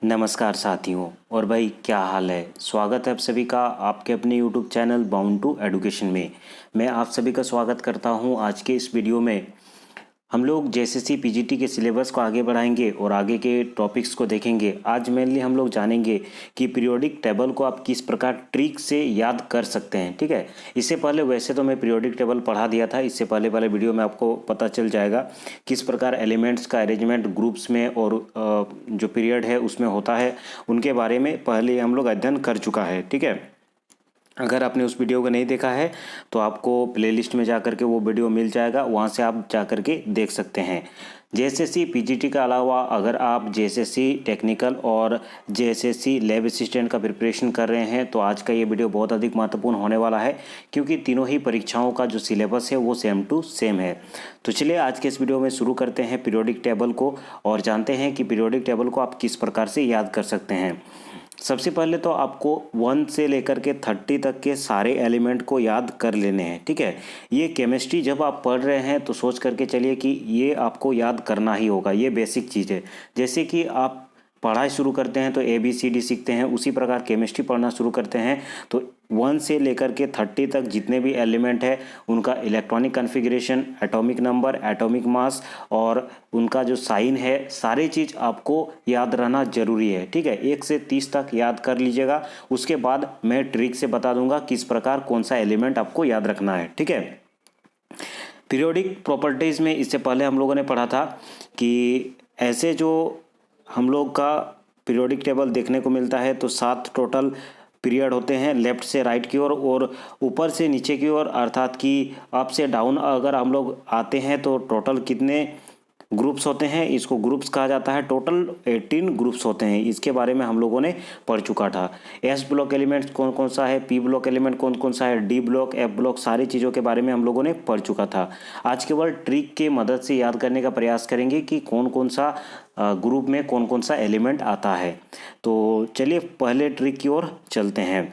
नमस्कार साथियों। और भाई क्या हाल है। स्वागत है आप सभी का आपके अपने YouTube channel bound to education में। मैं आप सभी का स्वागत करता हूं। आज के इस वीडियो में हम लोग जेएसएससी पीजीटी के सिलेबस को आगे बढ़ाएंगे और आगे के टॉपिक्स को देखेंगे। आज मेनली हम लोग जानेंगे कि पीरियोडिक टेबल को आप किस प्रकार ट्रिक से याद कर सकते हैं। ठीक है, इससे पहले वैसे तो मैं पीरियोडिक टेबल पढ़ा दिया था, इससे पहले वाले वीडियो में आपको पता चल जाएगा किस प्रकार एलिमेंट्स का अरेंजमेंट ग्रुप्स में और जो पीरियड है उसमें होता है, उनके बारे में पहले हम लोग अध्ययन कर चुका है। ठीक है, अगर आपने उस वीडियो को नहीं देखा है तो आपको प्लेलिस्ट में जा कर के वो वीडियो मिल जाएगा, वहाँ से आप जा कर के देख सकते हैं। जेएसएससी पीजीटी के अलावा अगर आप जेएसएससी टेक्निकल और जेएसएससी लैब असिस्टेंट का प्रिपरेशन कर रहे हैं तो आज का ये वीडियो बहुत अधिक महत्वपूर्ण होने वाला है, क्योंकि तीनों ही परीक्षाओं का जो सिलेबस है वो सेम टू सेम है। तो चलिए आज के इस वीडियो में शुरू करते हैं पीरियोडिक टेबल को और जानते हैं कि पीरियोडिक टेबल को आप किस प्रकार से याद कर सकते हैं। सबसे पहले तो आपको 1 से लेकर के 30 तक के सारे एलिमेंट को याद कर लेने हैं। ठीक है, ये केमिस्ट्री जब आप पढ़ रहे हैं तो सोच करके चलिए कि ये आपको याद करना ही होगा, ये बेसिक चीज़ है। जैसे कि आप पढ़ाई शुरू करते हैं तो ABCD सीखते हैं, उसी प्रकार केमिस्ट्री पढ़ना शुरू करते हैं तो 1 से लेकर के 30 तक जितने भी एलिमेंट है उनका electronic configuration, atomic number, atomic mass और उनका जो साइन है, सारी चीज़ आपको याद रहना जरूरी है। ठीक है, 1 से 30 तक याद कर लीजिएगा। उसके बाद मैं ट्रिक से बता दूंगा किस प्रकार कौन सा एलिमेंट आपको याद रखना है। ठीक है, पीरियोडिक प्रॉपर्टीज़ में इससे पहले हम लोगों ने पढ़ा था कि ऐसे जो हम लोग का पीरियोडिक टेबल देखने को मिलता है तो 7 टोटल पीरियड होते हैं, लेफ्ट से राइट की ओर और ऊपर से नीचे की ओर, अर्थात कि अप से डाउन अगर हम लोग आते हैं तो टोटल कितने ग्रुप्स होते हैं, इसको ग्रुप्स कहा जाता है। टोटल 18 ग्रुप्स होते हैं, इसके बारे में हम लोगों ने पढ़ चुका था। एस ब्लॉक एलिमेंट्स कौन कौन सा है, पी ब्लॉक एलिमेंट कौन कौन सा है, डी ब्लॉक, एफ ब्लॉक, सारी चीज़ों के बारे में हम लोगों ने पढ़ चुका था। आज केवल ट्रिक के मदद से याद करने का प्रयास करेंगे कि कौन कौन सा ग्रुप में कौन कौन सा एलिमेंट आता है। तो चलिए पहले ट्रिक की ओर चलते हैं।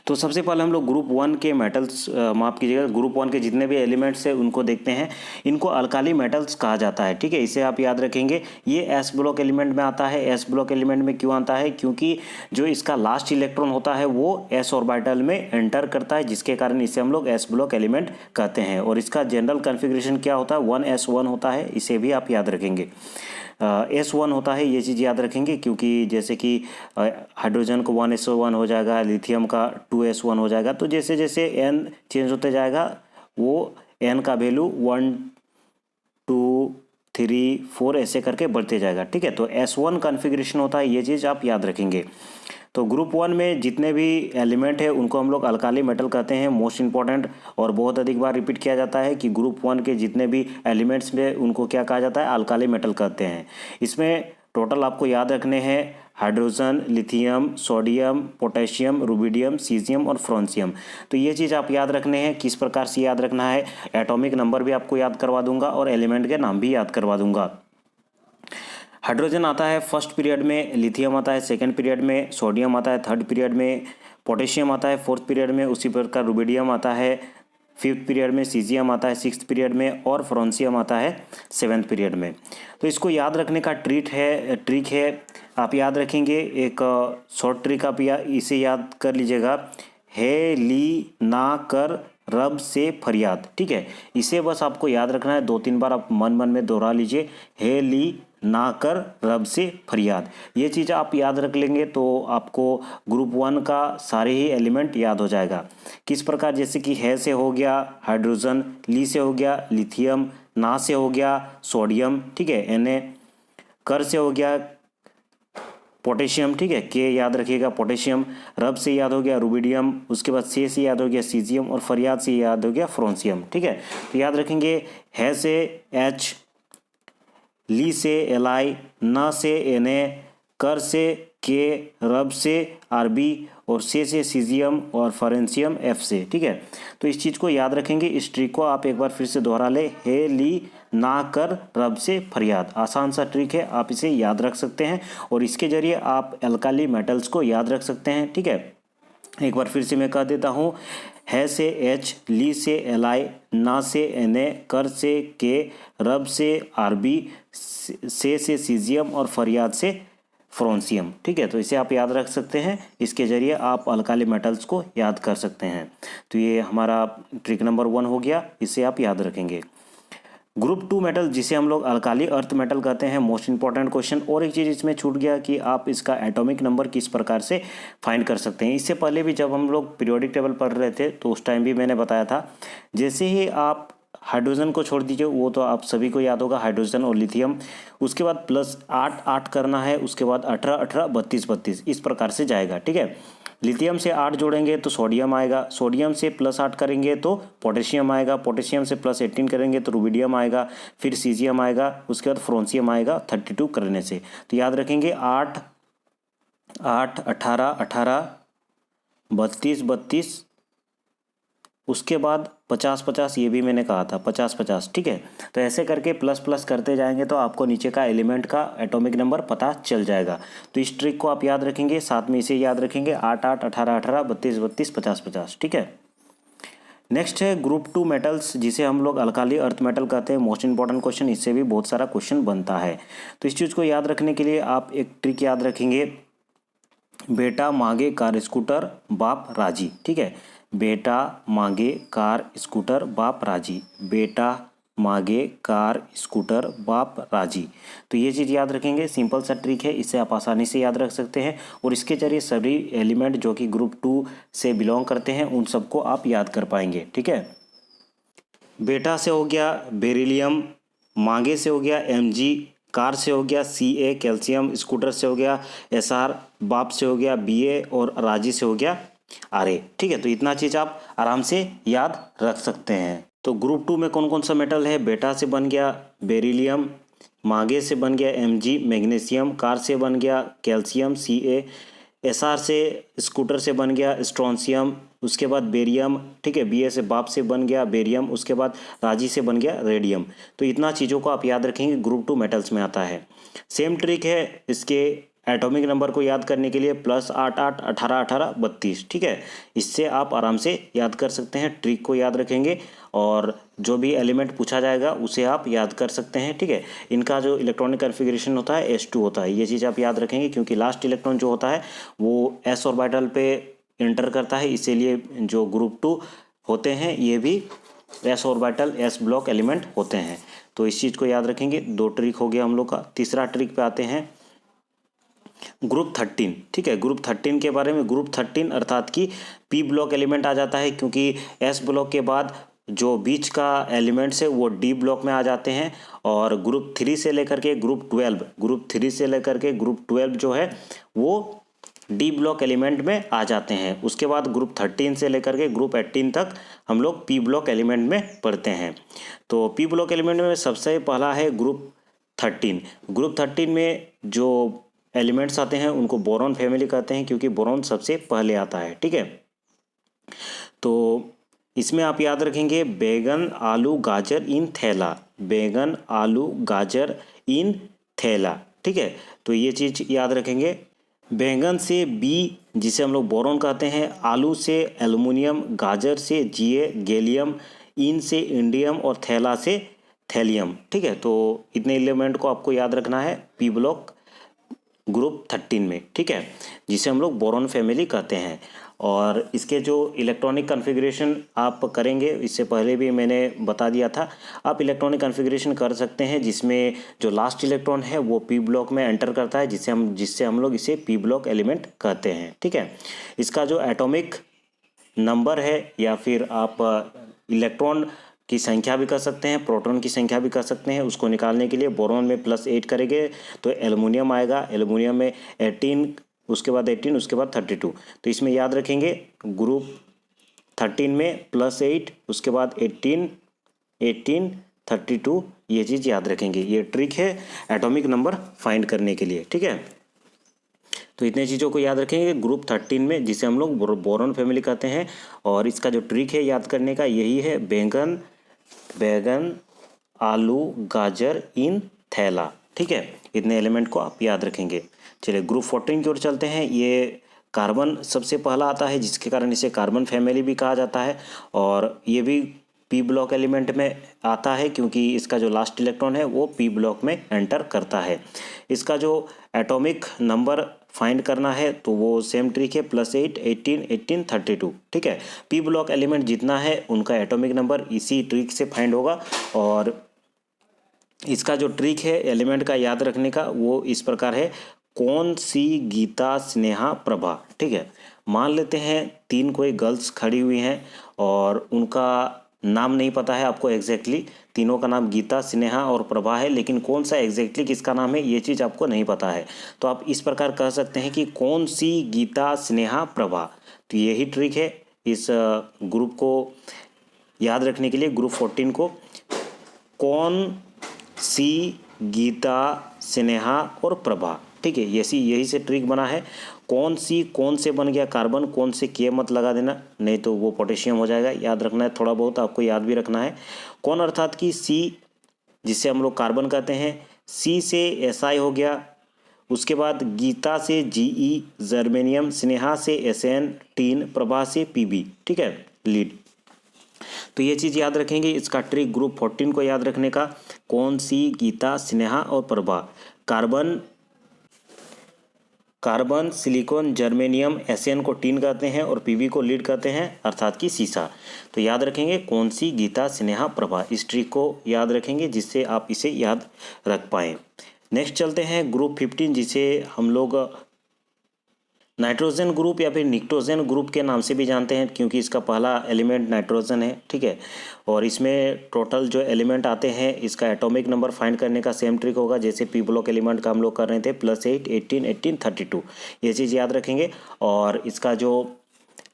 तो सबसे पहले हम लोग ग्रुप 1 के मेटल्स, माफ कीजिएगा, ग्रुप 1 के जितने भी एलिमेंट्स हैं उनको देखते हैं। इनको अल्काली मेटल्स कहा जाता है। ठीक है, इसे आप याद रखेंगे। ये एस ब्लॉक एलिमेंट में आता है। एस ब्लॉक एलिमेंट में क्यों आता है, क्योंकि जो इसका लास्ट इलेक्ट्रॉन होता है वो एस ऑर्बिटल में एंटर करता है, जिसके कारण इसे हम लोग एस ब्लॉक एलिमेंट कहते हैं। और इसका जनरल कॉन्फ़िगरेशन क्या होता है, 1s1 होता है, इसे भी आप याद रखेंगे। S1 होता है, ये चीज़ याद रखेंगे, क्योंकि जैसे कि हाइड्रोजन को 1s1 हो जाएगा, लिथियम का 2s1 हो जाएगा। तो जैसे जैसे n चेंज होते जाएगा वो n का वैल्यू 1 2 3 4 ऐसे करके बढ़ते जाएगा। ठीक है, तो S1 कॉन्फ़िगरेशन होता है, ये चीज़ आप याद रखेंगे। तो ग्रुप 1 में जितने भी एलिमेंट है उनको हम लोग अल्काली मेटल कहते हैं। मोस्ट इंपॉर्टेंट और बहुत अधिक बार रिपीट किया जाता है कि ग्रुप 1 के जितने भी एलिमेंट्स में उनको क्या कहा जाता है, अल्काली मेटल कहते हैं। इसमें टोटल आपको याद रखने हैं hydrogen, lithium, sodium, potassium, rubidium, caesium और फ्रांसियम। तो ये चीज़ आप याद रखने हैं। किस प्रकार से याद रखना है, एटॉमिक नंबर भी आपको याद करवा दूंगा और एलिमेंट के नाम भी याद करवा दूंगा। हाइड्रोजन आता है फर्स्ट पीरियड में, लिथियम आता है सेकंड पीरियड में, सोडियम आता है थर्ड पीरियड में, पोटेशियम आता है फोर्थ पीरियड में, उसी प्रकार रुबिडियम आता है फिफ्थ पीरियड में, सीजियम आता है सिक्स्थ पीरियड में और फ्रांसियम आता है सेवन्थ पीरियड में। तो इसको याद रखने का ट्रिक है, आप याद रखेंगे। एक शॉर्ट ट्रिक आप इसे याद कर लीजिएगा, है ली ना कर रब से फरियाद। ठीक है, इसे बस आपको याद रखना है, 2-3 बार आप मन मन में दोहरा लीजिए, है ली ना कर रब से फरियाद। ये चीज़ आप याद रख लेंगे तो आपको ग्रुप 1 का सारे ही एलिमेंट याद हो जाएगा। किस प्रकार, जैसे कि है से हो गया हाइड्रोजन, ली से हो गया लिथियम, ना से हो गया सोडियम, ठीक है, Na, कर से हो गया पोटेशियम, ठीक है, के याद रखिएगा पोटेशियम, रब से याद हो गया रुबिडियम, उसके बाद से याद हो गया सीजियम और फरियाद से याद हो गया फ्रांसियम। ठीक है, तो याद रखेंगे, है से H, ली से Li, ना से Na, कर से के, रब से Rb और से सीजियम और फ्रांसियम F से। ठीक है, तो इस चीज़ को याद रखेंगे। इस ट्रिक को आप एक बार फिर से दोहरा ले, हे ली ना कर रब से फरियाद। आसान सा ट्रिक है, आप इसे याद रख सकते हैं और इसके जरिए आप अल्काली मेटल्स को याद रख सकते हैं। ठीक है, एक बार फिर से मैं कह देता हूँ, है से H, ली से Li, ना से Na, कर से के, रब से Rb, से सीजियम और फरियाद से फ्रोंसियम। ठीक है, तो इसे आप याद रख सकते हैं, इसके जरिए आप अल्काली मेटल्स को याद कर सकते हैं। तो ये हमारा ट्रिक नंबर 1 हो गया, इसे आप याद रखेंगे। ग्रुप 2 मेटल जिसे हम लोग अल्काली अर्थ मेटल कहते हैं, मोस्ट इंपॉर्टेंट क्वेश्चन। और एक चीज़ इसमें छूट गया कि आप इसका एटॉमिक नंबर किस प्रकार से फाइंड कर सकते हैं। इससे पहले भी जब हम लोग पीरियोडिक टेबल पढ़ रहे थे तो उस टाइम भी मैंने बताया था, जैसे ही आप हाइड्रोजन को छोड़ दीजिए, वो तो आप सभी को याद होगा, हाइड्रोजन और लिथियम, उसके बाद प्लस 8 8 करना है, उसके बाद 18 18 32 32 इस प्रकार से जाएगा। ठीक है, लिथियम से 8 जोड़ेंगे तो सोडियम आएगा, सोडियम से प्लस 8 करेंगे तो पोटेशियम आएगा, पोटेशियम से प्लस 18 करेंगे तो रुबिडियम आएगा, फिर सीजियम आएगा, उसके बाद फ्रोंसियम आएगा 32 करने से। तो याद रखेंगे 8 8 18 18 32 32, उसके बाद 50 50, ये भी मैंने कहा था 50 50। ठीक है, तो ऐसे करके प्लस प्लस करते जाएंगे तो आपको नीचे का एलिमेंट का एटॉमिक नंबर पता चल जाएगा। तो इस ट्रिक को आप याद रखेंगे, साथ में इसे याद रखेंगे 8 8 18 18 32 32 50 50। ठीक है, नेक्स्ट है ग्रुप 2 मेटल्स जिसे हम लोग अल्काली अर्थ मेटल कहते हैं। मोस्ट इंपॉर्टेंट क्वेश्चन, इससे भी बहुत सारा क्वेश्चन बनता है। तो इस चीज़ को याद रखने के लिए आप एक ट्रिक याद रखेंगे, बेटा मांगे कार स्कूटर बाप राजी। ठीक है, बेटा मांगे कार स्कूटर बाप राजी, बेटा मांगे कार स्कूटर बाप राजी। तो ये चीज़ याद रखेंगे, सिंपल सा ट्रिक है, इसे आप आसानी से याद रख सकते हैं और इसके जरिए सभी एलिमेंट जो कि ग्रुप 2 से बिलोंग करते हैं उन सबको आप याद कर पाएंगे। ठीक है, बेटा से हो गया बेरिलियम, मांगे से हो गया Mg, कार से हो गया Ca कैल्शियम, स्कूटर से हो गया Sr, बाप से हो गया Ba और राजी से हो गया Ra। ठीक है, तो इतना चीज़ आप आराम से याद रख सकते हैं। तो ग्रुप 2 में कौन कौन सा मेटल है, बेटा से बन गया बेरिलियम, मांगे से बन गया Mg मैग्नीशियम, कार से बन गया कैल्शियम Ca, Sr से स्कूटर से बन गया स्ट्रोंशियम, उसके बाद बेरियम। ठीक है, Ba से बाप से बन गया बेरियम, उसके बाद राजी से बन गया रेडियम। तो इतना चीज़ों को आप याद रखेंगे, ग्रुप 2 मेटल्स में आता है। सेम ट्रिक है इसके एटॉमिक नंबर को याद करने के लिए, प्लस 8 8 18 18 32। ठीक है, इससे आप आराम से याद कर सकते हैं, ट्रिक को याद रखेंगे और जो भी एलिमेंट पूछा जाएगा उसे आप याद कर सकते हैं। ठीक है, इनका जो इलेक्ट्रॉनिक कन्फिग्रेशन होता है S2 होता है, ये चीज़ आप याद रखेंगे क्योंकि लास्ट इलेक्ट्रॉन जो होता है वो s ऑर्बिटल पे एंटर करता है, इसीलिए जो ग्रुप 2 होते हैं ये भी s orbital s block element होते हैं। तो इस चीज़ को याद रखेंगे। 2 ट्रिक हो गया हम लोग का। तीसरा ट्रिक पे आते हैं, ग्रुप 13। ठीक है, ग्रुप 13 के बारे में, ग्रुप 13 अर्थात कि P ब्लॉक एलिमेंट आ जाता है क्योंकि S ब्लॉक के बाद जो बीच का एलिमेंट्स है वो D ब्लॉक में आ जाते हैं और ग्रुप 3 से लेकर के ग्रुप 12, ग्रुप 3 से लेकर के ग्रुप 12 जो है वो D ब्लॉक एलिमेंट में आ जाते हैं। उसके बाद ग्रुप 13 से लेकर के ग्रुप 18 तक हम लोग P ब्लॉक एलिमेंट में पढ़ते हैं। तो P ब्लॉक एलिमेंट में सबसे पहला है ग्रुप 13। ग्रुप 13 में जो एलिमेंट्स आते हैं उनको बोरॉन फैमिली कहते हैं क्योंकि बोरॉन सबसे पहले आता है। ठीक है, तो इसमें आप याद रखेंगे बैगन आलू गाजर इन थैला, बैगन आलू गाजर इन थैला। ठीक है, तो ये चीज़ याद रखेंगे। बैंगन से बी जिसे हम लोग बोरॉन कहते हैं, आलू से एल्युमिनियम, गाजर से Ga गैलियम, इन से इंडियम और थैला से थैलियम। ठीक है, तो इतने एलिमेंट को आपको याद रखना है P ब्लॉक ग्रुप 13 में। ठीक है, जिसे हम लोग बोरॉन फैमिली कहते हैं। और इसके जो इलेक्ट्रॉनिक कन्फिग्रेशन आप करेंगे, इससे पहले भी मैंने बता दिया था, आप इलेक्ट्रॉनिक कन्फिग्रेशन कर सकते हैं जिसमें जो लास्ट इलेक्ट्रॉन है वो P ब्लॉक में एंटर करता है, जिससे हम लोग इसे P ब्लॉक एलिमेंट कहते हैं। ठीक है, इसका जो एटॉमिक नंबर है या फिर आप इलेक्ट्रॉन की संख्या भी कर सकते हैं, प्रोटॉन की संख्या भी कर सकते हैं, उसको निकालने के लिए बोरॉन में +8 करेंगे तो एल्युमिनियम आएगा, एल्युमिनियम में 18, उसके बाद 18, उसके बाद 32। तो इसमें याद रखेंगे ग्रुप 13 में +8, उसके बाद 18 18 32, ये चीज़ याद रखेंगे। ये ट्रिक है एटॉमिक नंबर फाइंड करने के लिए। ठीक है, तो इतने चीज़ों को याद रखेंगे ग्रुप 13 में, जिसे हम लोग बोरॉन फैमिली कहते हैं। और इसका जो ट्रिक है याद करने का यही है, बैगन आलू गाजर इन थैला। ठीक है, इतने एलिमेंट को आप याद रखेंगे। चलिए ग्रुप 14 की ओर चलते हैं। ये कार्बन सबसे पहला आता है जिसके कारण इसे कार्बन फैमिली भी कहा जाता है और ये भी पी ब्लॉक एलिमेंट में आता है, क्योंकि इसका जो लास्ट इलेक्ट्रॉन है वो पी ब्लॉक में एंटर करता है। इसका जो एटॉमिक नंबर फाइंड करना है तो वो सेम ट्रिक है, +8, 18, 18, 32। ठीक है, पी ब्लॉक एलिमेंट जितना है उनका एटॉमिक नंबर इसी ट्रिक से फाइंड होगा। और इसका जो ट्रिक है एलिमेंट का याद रखने का वो इस प्रकार है, कौन सी गीता स्नेहा प्रभा। ठीक है, मान लेते हैं 3 कोई गर्ल्स खड़ी हुई हैं और उनका नाम नहीं पता है आपको एग्जैक्टली, तीनों का नाम गीता, स्नेहा और प्रभा है, लेकिन कौन सा एग्जैक्टली किसका नाम है ये चीज़ आपको नहीं पता है। तो आप इस प्रकार कह सकते हैं कि कौन सी गीता, स्नेहा, प्रभा। तो यही ट्रिक है इस ग्रुप को याद रखने के लिए, ग्रुप 14 को। कौन सी गीता, स्नेहा और प्रभा। ठीक है, यही से ट्रिक बना है। कौन सी, कौन से बन गया कार्बन, कौन से के मत लगा देना, नहीं तो वो पोटेशियम हो जाएगा। याद रखना है, थोड़ा बहुत आपको याद भी रखना है। कौन अर्थात कि सी जिसे हम लोग कार्बन कहते हैं, सी से SI हो गया। उसके बाद गीता से GE जर्मेनियम, स्नेहा से SN टीन, प्रभा से PB। ठीक है, लीड। तो ये चीज़ याद रखेंगे, इसका ट्रिक ग्रुप 14 को याद रखने का। कौन सी, गीता, स्नेहा और Prabha. Carbon, silicon, germanium, SN को टीन कहते हैं और PB को लीड कहते हैं, अर्थात कि सीसा। तो याद रखेंगे कौन सी, गीता, स्नेहा, प्रभा। इस ट्रिक को याद रखेंगे जिससे आप इसे याद रख पाएँ। नेक्स्ट चलते हैं ग्रुप 15, जिसे हम लोग नाइट्रोजन ग्रुप या फिर निक्टोजन ग्रुप के नाम से भी जानते हैं, क्योंकि इसका पहला एलिमेंट नाइट्रोजन है। ठीक है, और इसमें टोटल जो एलिमेंट आते हैं इसका एटॉमिक नंबर फाइंड करने का सेम ट्रिक होगा जैसे पी ब्लॉक एलिमेंट का हम लोग कर रहे थे, +8, 18, 18, 32। ये चीज़ याद रखेंगे। और इसका जो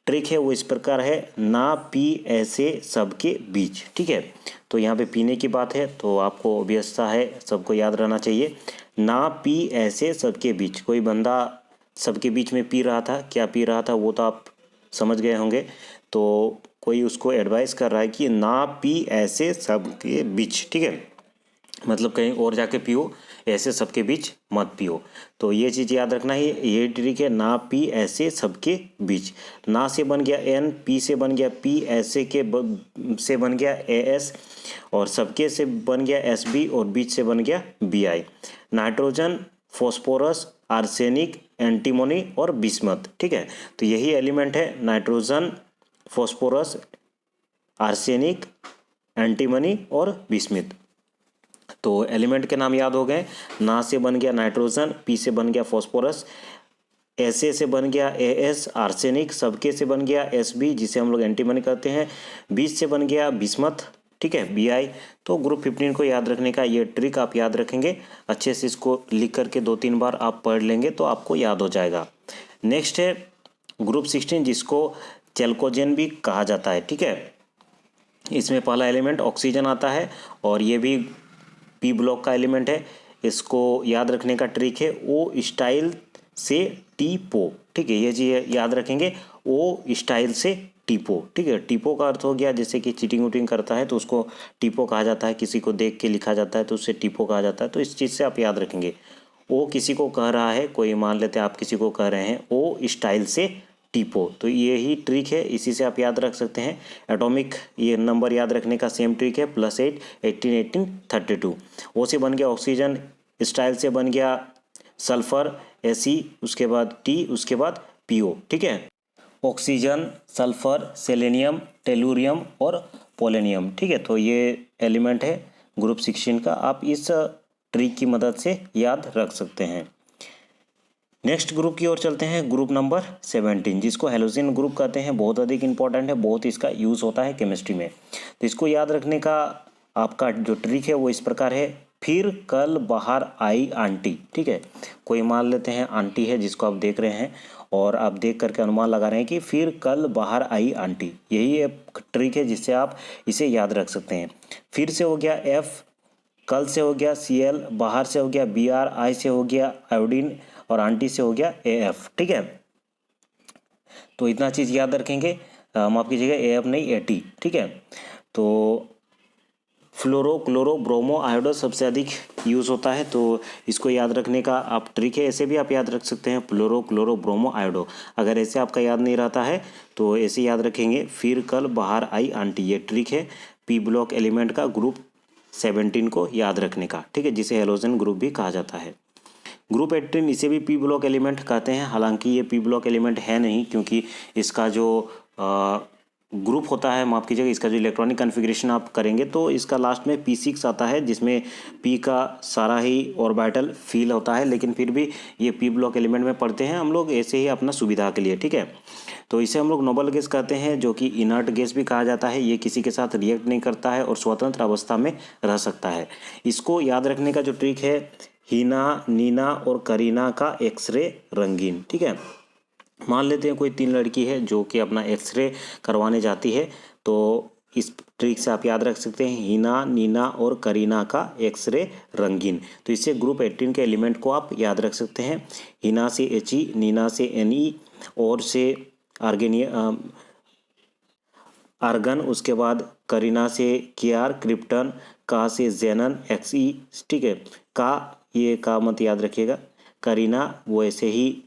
ट्रिक है वो इस प्रकार है, ना पी ऐसे सबके बीच। ठीक है, तो यहाँ पे पीने की बात है तो आपको ऑब्वियस है, सबको याद रहना चाहिए, ना पी ऐसे सबके बीच। कोई बंदा सबके बीच में पी रहा था, क्या पी रहा था वो तो आप समझ गए होंगे। तो कोई उसको एडवाइस कर रहा है कि ना पी ऐसे सबके बीच। ठीक है, मतलब कहीं और जाके पियो, ऐसे सबके बीच मत पियो। तो ये चीज़ याद रखना ही, ये ट्रिक है, ना पी ऐसे सबके बीच। ना से बन गया N, पी से बन गया P, ऐसे से बन गया AS, और सबके से बन गया SB, और बीच से बन गया BI। Nitrogen, phosphorus, arsenic, antimony और बिस्मथ। ठीक है, तो यही एलिमेंट है, नाइट्रोजन, फॉस्फोरस, आर्सेनिक, एंटीमनी और बिस्मथ। तो एलिमेंट के नाम याद हो गए। ना से बन गया नाइट्रोजन, पी से बन गया फॉस्फोरस, ऐसे से बन गया AS आर्सेनिक, सबके से बन गया SB जिसे हम लोग एंटीमनी कहते हैं, बीच से बन गया बिस्मथ। ठीक है, BI। तो ग्रुप 15 को याद रखने का ये ट्रिक आप याद रखेंगे, अच्छे से इसको लिख करके 2-3 बार आप पढ़ लेंगे तो आपको याद हो जाएगा। नेक्स्ट है ग्रुप 16, जिसको चैल्कोजेन भी कहा जाता है। ठीक है, इसमें पहला एलिमेंट ऑक्सीजन आता है और ये भी पी ब्लॉक का एलिमेंट है। इसको याद रखने का ट्रिक है, O स्टाइल से टीपो। ठीक है, ये चीज़ याद रखेंगे, O स्टाइल से टीपो। ठीक है, टीपो का अर्थ हो गया जैसे कि चीटिंग वूटिंग करता है तो उसको टीपो कहा जाता है, किसी को देख के लिखा जाता है तो उससे टीपो कहा जाता है। तो इस चीज़ से आप याद रखेंगे, O किसी को कह रहा है, कोई मान लेते हैं आप किसी को कह रहे हैं, O स्टाइल से टीपो। तो यही ट्रिक है, इसी से आप याद रख सकते हैं। एटॉमिक ये नंबर याद रखने का सेम ट्रिक है, +8, 18, 18, 32। O से बन गया ऑक्सीजन, स्टाइल से बन गया सल्फर, Fe, उसके बाद T, उसके बाद PO। ठीक है, ऑक्सीजन, सल्फर, सेलेनियम, टेलुरियम और पोलेनियम। ठीक है, तो ये एलिमेंट है ग्रुप 16 का, आप इस ट्रिक की मदद से याद रख सकते हैं। नेक्स्ट ग्रुप की ओर चलते हैं, ग्रुप नंबर 17, जिसको हेलोजन ग्रुप कहते हैं। बहुत अधिक इंपॉर्टेंट है, बहुत इसका यूज़ होता है केमिस्ट्री में। तो इसको याद रखने का आपका जो ट्रिक है वो इस प्रकार है, फिर कल बाहर आई आंटी। ठीक है, कोई मान लेते हैं आंटी है जिसको आप देख रहे हैं और आप देख करके अनुमान लगा रहे हैं कि फिर कल बाहर आई आंटी। यही एक ट्रिक है जिससे आप इसे याद रख सकते हैं। फिर से हो गया F, कल से हो गया Cl, बाहर से हो गया Br, आई से हो गया आयोडीन और आंटी से हो गया AF। ठीक है, तो इतना चीज़ याद रखेंगे, माफ कीजिएगा AF नहीं AT। ठीक है, तो फ्लोरो, क्लोरो, ब्रोमो, आयोडो सबसे अधिक यूज़ होता है, तो इसको याद रखने का आप ट्रिक है, ऐसे भी आप याद रख सकते हैं, फ्लोरो, क्लोरो, ब्रोमो, आयोडो। अगर ऐसे आपका याद नहीं रहता है तो ऐसे याद रखेंगे, फिर कल बाहर आई आंटी। ये ट्रिक है, पी ब्लॉक एलिमेंट का ग्रुप 17 को याद रखने का, ठीक है, जिसे हेलोजन ग्रुप भी कहा जाता है। ग्रुप 18 इसे भी पी ब्लॉक एलिमेंट कहते हैं, हालांकि ये पी ब्लॉक एलिमेंट है नहीं, क्योंकि इसका जो ग्रुप होता है, माफ़ कीजिएगा, इसका जो इलेक्ट्रॉनिक कन्फिग्रेशन आप करेंगे तो इसका लास्ट में P6 आता है, जिसमें P का सारा ही ऑर्बिटल फील होता है, लेकिन फिर भी ये पी ब्लॉक एलिमेंट में पढ़ते हैं हम लोग ऐसे ही अपना सुविधा के लिए, ठीक है। तो इसे हम लोग नोबल गैस कहते हैं, जो कि इनर्ट गैस भी कहा जाता है। ये किसी के साथ रिएक्ट नहीं करता है और स्वतंत्र अवस्था में रह सकता है। इसको याद रखने का जो ट्रिक है, हीना, नीना और करीना का एक्सरे रंगीन, ठीक है। मान लेते हैं कोई 3 लड़की है जो कि अपना एक्सरे करवाने जाती है, तो इस ट्रिक से आप याद रख सकते हैं, हीना, नीना और करीना का एक्सरे रंगीन। तो इससे ग्रुप 18 के एलिमेंट को आप याद रख सकते हैं। हीना से He, नीना से Ne और से आर्गन, उसके बाद करीना से Kr, क्रिप्टन, का से जेनन, Xe, ठीक है। ये का मत याद रखिएगा, करीना वो ऐसे ही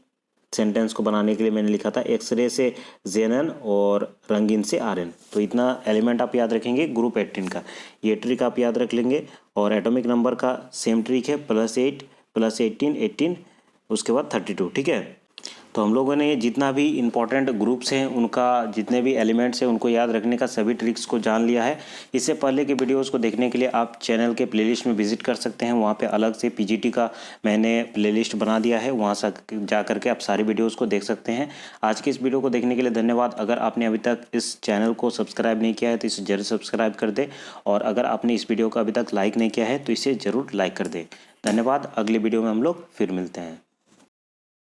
सेंटेंस को बनाने के लिए मैंने लिखा था, एक्सरे से जेनन और रंगीन से Rn। तो इतना एलिमेंट आप याद रखेंगे ग्रुप 18 का, ये ट्रिक आप याद रख लेंगे। और एटॉमिक नंबर का सेम ट्रिक है, +8 +18 18, उसके बाद 32, ठीक है। तो हम लोगों ने जितना भी इम्पोर्टेंट ग्रुप्स हैं उनका, जितने भी एलिमेंट्स हैं उनको याद रखने का सभी ट्रिक्स को जान लिया है। इससे पहले के वीडियोस को देखने के लिए आप चैनल के प्लेलिस्ट में विजिट कर सकते हैं, वहाँ पे अलग से पीजीटी का मैंने प्लेलिस्ट बना दिया है, वहाँ से जा करके आप सारी वीडियोज़ को देख सकते हैं। आज की इस वीडियो को देखने के लिए धन्यवाद। अगर आपने अभी तक इस चैनल को सब्सक्राइब नहीं किया है तो इसे जरूर सब्सक्राइब कर दे, और अगर आपने इस वीडियो को अभी तक लाइक नहीं किया है तो इसे ज़रूर लाइक कर दे। धन्यवाद। अगले वीडियो में हम लोग फिर मिलते हैं।